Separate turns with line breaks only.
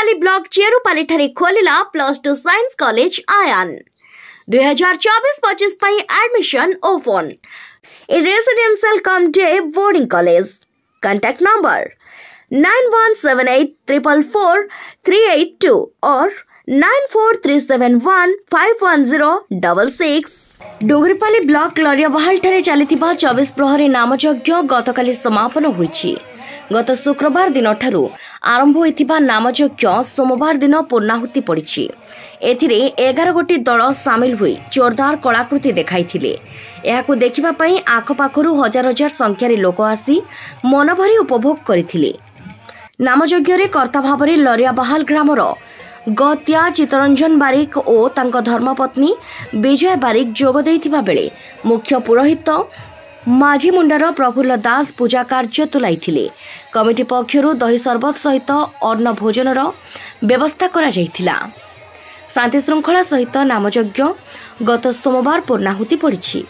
डोगरीपाली block चेरुपाली ठारे खोलिला +2 science college Ayaan 2024-25 ପାଇଁ admission open in residential come day boarding college. Contact number 9178444382 और 9437151066। डोगरीपाली block लरियाबहाल ठारे चलिथिबा 24 प्रहरी नामयज्ञ गतकाली समापन होईछि। गत शुक्रवार दिन ठारू आरंभ होइथिबा नामयज्ञ सोमवार दिन पूर्णाहुति पड़िछि। एथिरे 11 गोटी दल सामिल हुई जोरदार कलाकृति देखाइथिले। एहाकु देखिबा पई आखपाखरु हजार हजार संख्यार लोक आसी मनभरी उपभोग करथिले। नामयज्ञ रे कर्ता भाबरे लरियाबहाल ग्रामर गत्या चितरंजन बारिक और तांको धर्मपत्नी विजय बारिक जोग देइथिबा बेले मुख्य पुरोहित माझी मुंडार प्रफुल्ल दास पूजा कार्य तुलाइथिले। कमिटी पक्षरु दही शरबत सहित अन्न भोजनर व्यवस्था करा जाइथिला। शांति श्रृंखला सहित नामयज्ञ गत सोमवार पूर्णाहुति पड़िछि।